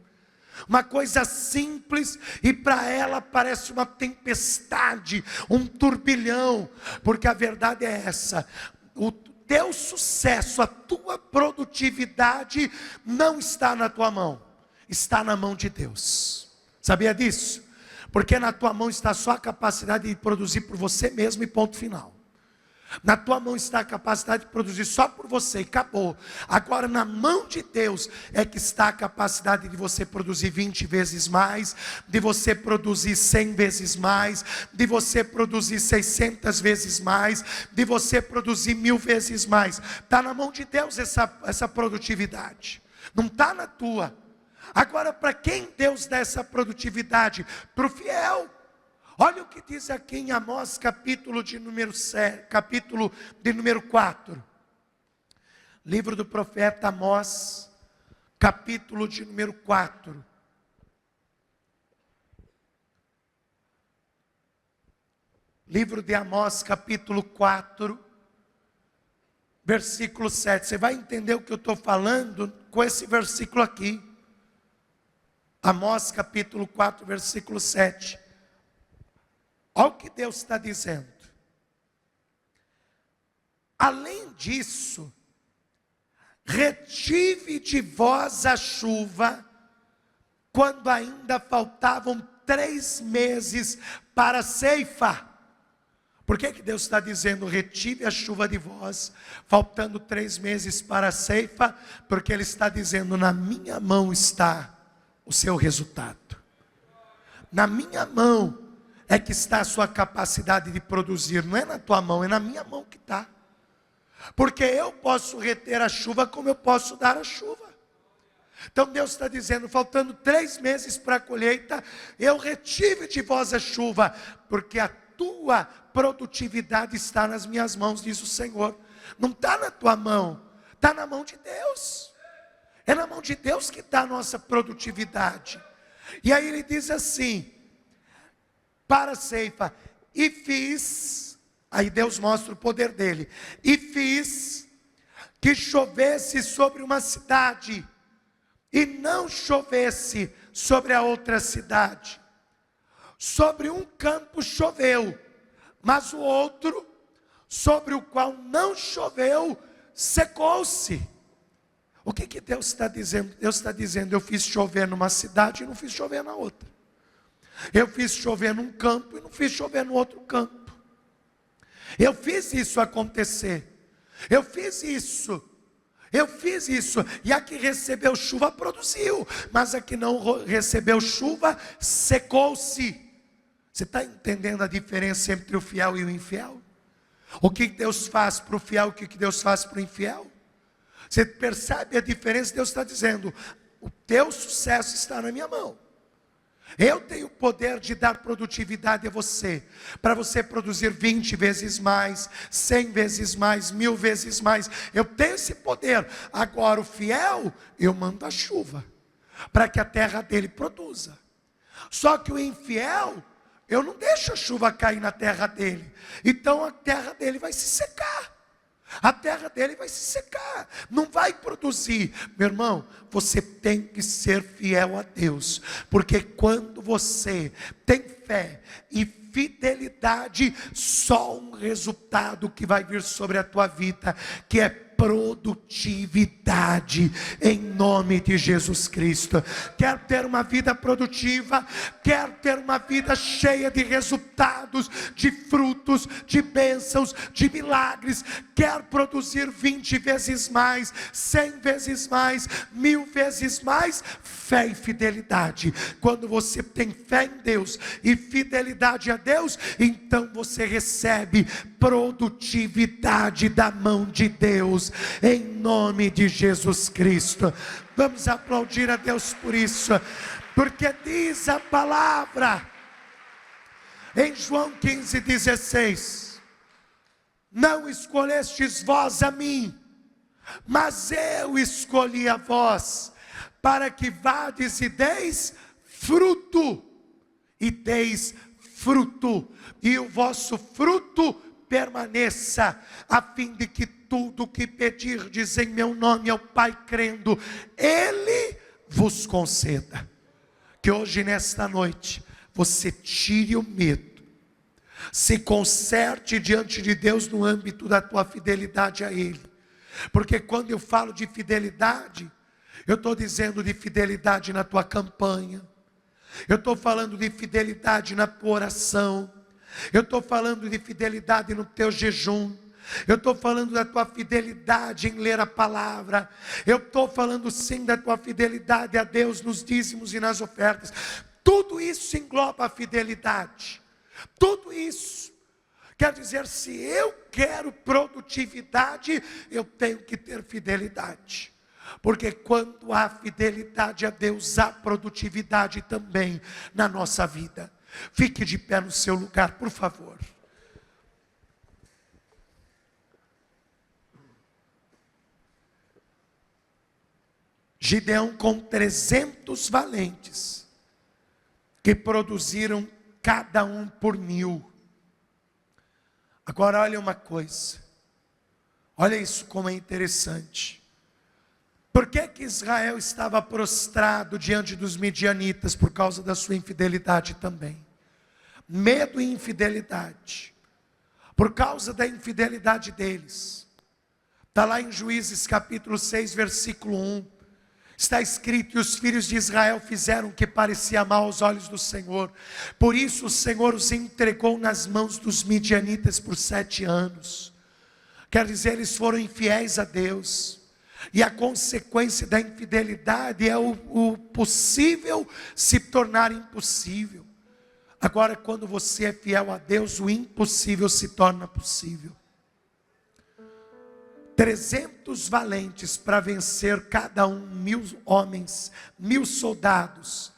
Uma coisa simples e para ela parece uma tempestade, um turbilhão, porque a verdade é essa: o teu sucesso, a tua produtividade não está na tua mão, está na mão de Deus. Sabia disso? Porque na tua mão está só a capacidade de produzir por você mesmo e ponto final. Na tua mão está a capacidade de produzir só por você e acabou. Agora na mão de Deus é que está a capacidade de você produzir 20 vezes mais, de você produzir 100 vezes mais, de você produzir 600 vezes mais, de você produzir 1000 vezes mais. Está na mão de Deus essa produtividade, não está na tua. Agora, para quem Deus dá essa produtividade? Para o fiel. Olha o que diz aqui em Amós, capítulo de número 4. Livro do profeta Amós, capítulo de número 4. Livro de Amós, capítulo 4, versículo 7. Você vai entender o que eu estou falando com esse versículo aqui. Amós, capítulo 4, versículo 7. Olha o que Deus está dizendo. Além disso, retive de vós a chuva, quando ainda faltavam 3 meses para a ceifa. Por que Deus está dizendo, retive a chuva de vós, faltando 3 meses para a ceifa? Porque Ele está dizendo, na minha mão está o seu resultado. Na minha mão é que está a sua capacidade de produzir, não é na tua mão, é na minha mão que está. Porque eu posso reter a chuva como eu posso dar a chuva. Então Deus está dizendo, faltando 3 meses para a colheita, eu retive de vós a chuva, porque a tua produtividade está nas minhas mãos, diz o Senhor. Não está na tua mão, está na mão de Deus. É na mão de Deus que está a nossa produtividade. E aí Ele diz assim, para a ceifa, e fiz, aí Deus mostra o poder dele, e fiz que chovesse sobre uma cidade, e não chovesse sobre a outra cidade. Sobre um campo choveu, mas o outro, sobre o qual não choveu, secou-se. O que Deus está dizendo? Deus está dizendo, eu fiz chover numa cidade e não fiz chover na outra. Eu fiz chover num campo e não fiz chover no outro campo. Eu fiz isso acontecer. Eu fiz isso. E a que recebeu chuva produziu, mas a que não recebeu chuva secou-se. Você está entendendo a diferença entre o fiel e o infiel? O que Deus faz para o fiel, o que Deus faz para o infiel? Você percebe a diferença? Deus está dizendo, o teu sucesso está na minha mão. Eu tenho o poder de dar produtividade a você, para você produzir 20 vezes mais, 100 vezes mais, 1000 vezes mais. Eu tenho esse poder. Agora o fiel, eu mando a chuva, para que a terra dele produza. Só que o infiel, eu não deixo a chuva cair na terra dele. Então a terra dele vai se secar. A terra dele vai se secar, não vai produzir. Meu irmão, você tem que ser fiel a Deus, porque quando você tem fé e fidelidade, só um resultado que vai vir sobre a tua vida, que é produtividade, em nome de Jesus Cristo. Quer ter uma vida produtiva, quer ter uma vida cheia de resultados, de frutos, de bênçãos, de milagres, quer produzir 20 vezes mais, 100 vezes mais, 1000 vezes mais, fé e fidelidade. Quando você tem fé em Deus e fidelidade a Deus, então você recebe produtividade da mão de Deus, em nome de Jesus Cristo. Vamos aplaudir a Deus por isso, porque diz a palavra em João 15,16: não escolhestes vós a mim, mas eu escolhi a vós, para que vades e deis fruto, e o vosso fruto permaneça, a fim de que tudo que pedirdes em meu nome ao Pai crendo, Ele vos conceda. Que hoje nesta noite, você tire o medo, se conserte diante de Deus no âmbito da tua fidelidade a Ele. Porque quando eu falo de fidelidade, eu estou dizendo de fidelidade na tua campanha, eu estou falando de fidelidade na tua oração, eu estou falando de fidelidade no teu jejum, eu estou falando da tua fidelidade em ler a palavra, eu estou falando sim da tua fidelidade a Deus nos dízimos e nas ofertas. Tudo isso engloba a fidelidade, tudo isso. Quer dizer, se eu quero produtividade, eu tenho que ter fidelidade. Porque quando há fidelidade a Deus, há produtividade também na nossa vida. Fique de pé no seu lugar, por favor. Gideão com 300 valentes, que produziram cada um por 1000. Agora olha uma coisa, olha isso como é interessante. Por que Israel estava prostrado diante dos midianitas? Por causa da sua infidelidade também. medo e infidelidade. Por causa da infidelidade deles. Está lá em Juízes capítulo 6, versículo 1. Está escrito: e os filhos de Israel fizeram o que parecia mal aos olhos do Senhor. Por isso o Senhor os entregou nas mãos dos midianitas por 7 anos. Quer dizer, eles foram infiéis a Deus. E a consequência da infidelidade é o possível se tornar impossível. Agora, quando você é fiel a Deus, o impossível se torna possível. 300 valentes para vencer cada um, 1000 homens, 1000 soldados,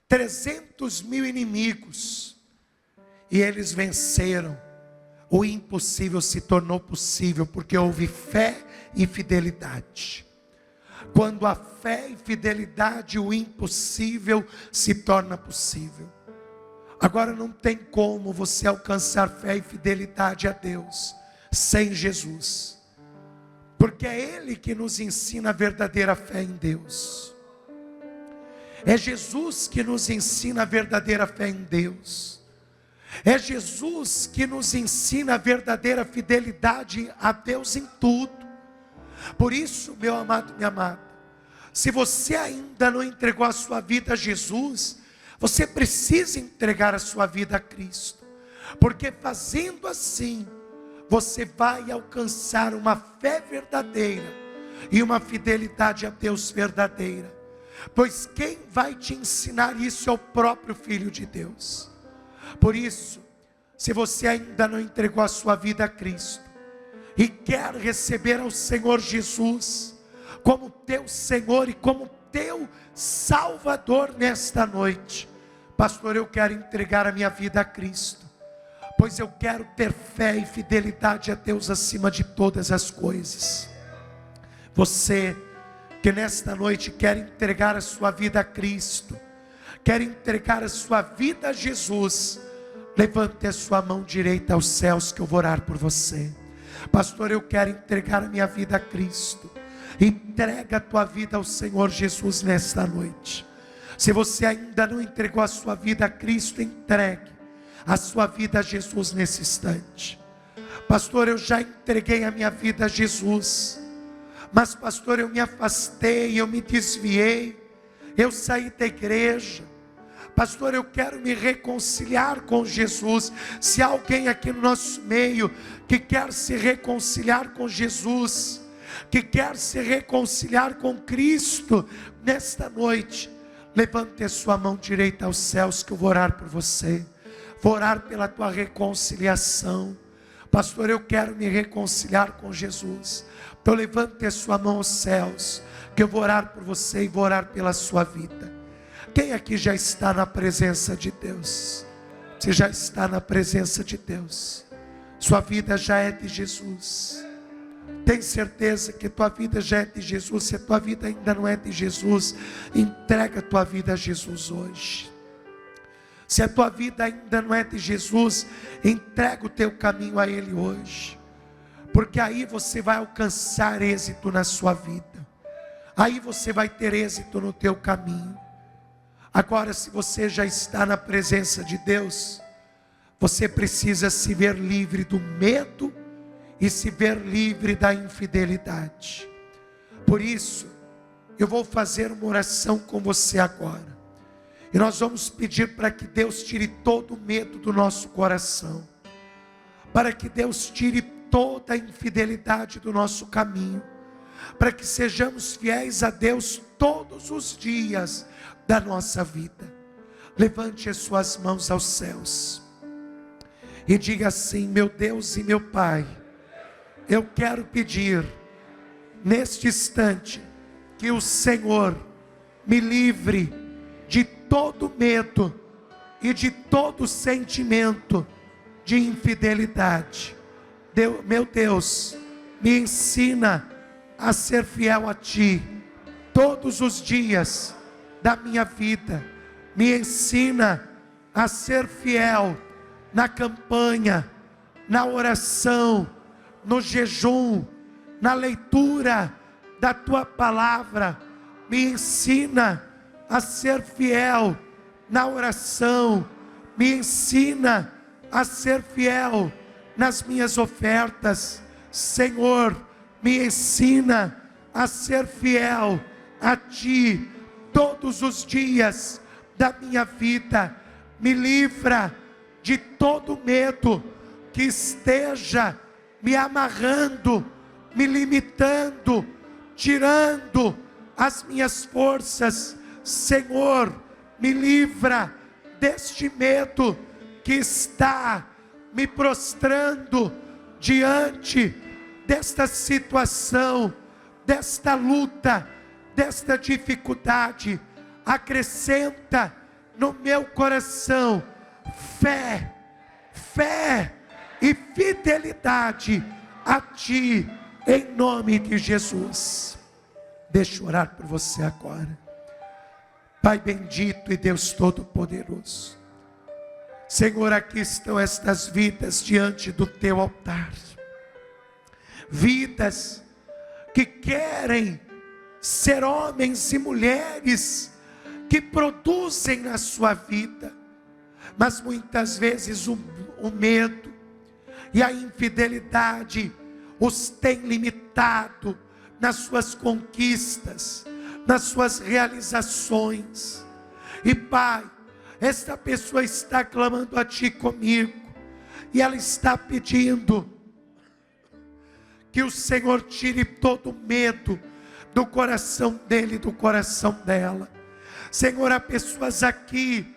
300.000 inimigos. E eles venceram. O impossível se tornou possível, porque houve fé e fidelidade. Quando a fé e fidelidade, o impossível se torna possível. Agora não tem como você alcançar fé e fidelidade a Deus sem Jesus. Porque é Ele que nos ensina a verdadeira fé em Deus. É Jesus que nos ensina a verdadeira fé em Deus. É Jesus que nos ensina a verdadeira fidelidade a Deus em tudo. Por isso, meu amado, minha amada, se você ainda não entregou a sua vida a Jesus, você precisa entregar a sua vida a Cristo. Porque fazendo assim, você vai alcançar uma fé verdadeira e uma fidelidade a Deus verdadeira. Pois quem vai te ensinar isso é o próprio Filho de Deus. Por isso, se você ainda não entregou a sua vida a Cristo e quer receber ao Senhor Jesus como teu Senhor e como teu Salvador nesta noite, pastor, eu quero entregar a minha vida a Cristo, pois eu quero ter fé e fidelidade a Deus acima de todas as coisas. Você que nesta noite quer entregar a sua vida a Cristo, quer entregar a sua vida a Jesus, levante a sua mão direita aos céus que eu vou orar por você. Pastor, eu quero entregar a minha vida a Cristo. Entrega a tua vida ao Senhor Jesus nesta noite. Se você ainda não entregou a sua vida a Cristo, entregue a sua vida a Jesus nesse instante. Pastor, eu já entreguei a minha vida a Jesus, mas pastor, eu me afastei, eu me desviei, eu saí da igreja. Pastor, eu quero me reconciliar com Jesus. Se há alguém aqui no nosso meio que quer se reconciliar com Jesus, que quer se reconciliar com Cristo nesta noite, levante a sua mão direita aos céus que eu vou orar por você. Vou orar pela tua reconciliação. Pastor, eu quero me reconciliar com Jesus. Então levante a sua mão aos céus que eu vou orar por você e vou orar pela sua vida. Quem aqui já está na presença de Deus? Você já está na presença de Deus. Sua vida já é de Jesus. Tem certeza que tua vida já é de Jesus? Se a tua vida ainda não é de Jesus, entrega a tua vida a Jesus hoje. Se a tua vida ainda não é de Jesus, entrega o teu caminho a Ele hoje. Porque aí você vai alcançar êxito na sua vida. Aí você vai ter êxito no teu caminho. Agora, se você já está na presença de Deus, você precisa se ver livre do medo e se ver livre da infidelidade. Por isso, eu vou fazer uma oração com você agora. E nós vamos pedir para que Deus tire todo o medo do nosso coração. Para que Deus tire toda a infidelidade do nosso caminho. Para que sejamos fiéis a Deus todos os dias da nossa vida. Levante as suas mãos aos céus e diga assim: meu Deus e meu Pai, eu quero pedir neste instante que o Senhor me livre de todo medo e de todo sentimento de infidelidade. Meu Deus, me ensina a ser fiel a Ti todos os dias da minha vida. Me ensina a ser fiel na campanha, na oração, no jejum, na leitura da Tua palavra. Me ensina a ser fiel na oração, me ensina a ser fiel nas minhas ofertas. Senhor, me ensina a ser fiel a Ti todos os dias da minha vida. Me livra de todo medo que esteja me amarrando, me limitando, tirando as minhas forças. Senhor, me livra deste medo que está me prostrando diante desta situação, desta luta, desta dificuldade. Acrescenta no meu coração fé e fidelidade a Ti, em nome de Jesus. Deixa eu orar por você agora. Pai bendito e Deus Todo-Poderoso, Senhor, aqui estão estas vidas diante do Teu altar, vidas que querem ser homens e mulheres que produzem na sua vida, mas muitas vezes o medo e a infidelidade os tem limitado nas suas conquistas, nas suas realizações. E Pai, esta pessoa está clamando a Ti comigo, e ela está pedindo que o Senhor tire todo medo do coração dele e do coração dela. Senhor, há pessoas aqui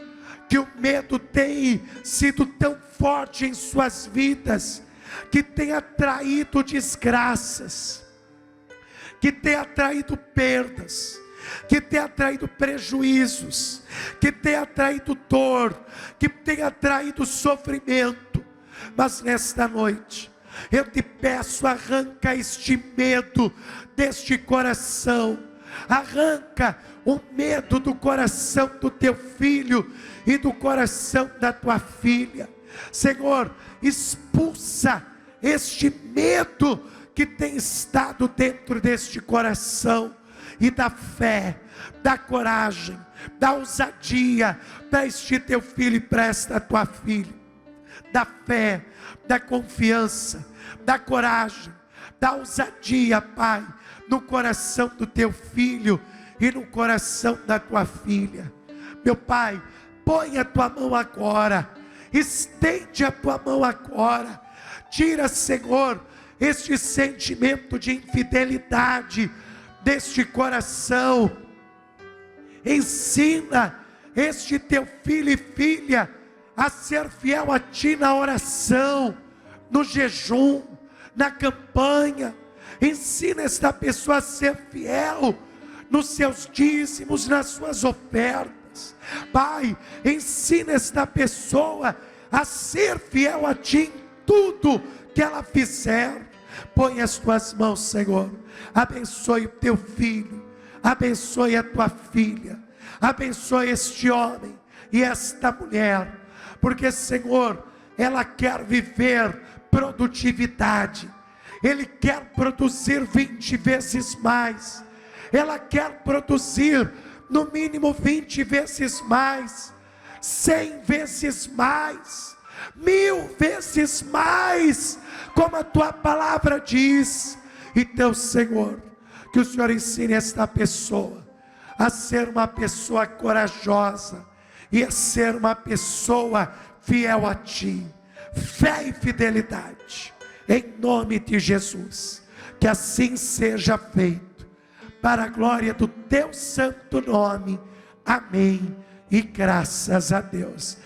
que o medo tem sido tão forte em suas vidas, que tem atraído desgraças, que tem atraído perdas, que tem atraído prejuízos, que tem atraído dor, que tem atraído sofrimento. Mas nesta noite eu te peço, arranca este medo deste coração, arranca o medo do coração do teu filho e do coração da tua filha. Senhor, expulsa este medo que tem estado dentro deste coração, e dá fé, dá coragem, dá ousadia para este teu filho e para esta tua filha. Dá fé, dá confiança, dá coragem, dá ousadia, Pai, no coração do teu filho e no coração da tua filha. Meu Pai, põe a tua mão agora, estende a tua mão agora, tira, Senhor, este sentimento de infidelidade deste coração. Ensina este teu filho e filha a ser fiel a Ti na oração, no jejum, na campanha. Ensina esta pessoa a ser fiel nos seus dízimos, nas suas ofertas. Pai, ensina esta pessoa a ser fiel a Ti em tudo que ela fizer. Põe as tuas mãos, Senhor, abençoe o teu filho, abençoe a tua filha, abençoe este homem e esta mulher, porque, Senhor, ela quer viver produtividade, ele quer produzir 20 vezes mais, ela quer produzir no mínimo 20 vezes mais, 100 vezes mais, 1000 vezes mais, como a tua palavra diz. Então, Senhor, que o Senhor ensine esta pessoa a ser uma pessoa corajosa e a ser uma pessoa fiel a Ti, fé e fidelidade, em nome de Jesus. Que assim seja feito, para a glória do Teu santo nome. Amém e graças a Deus.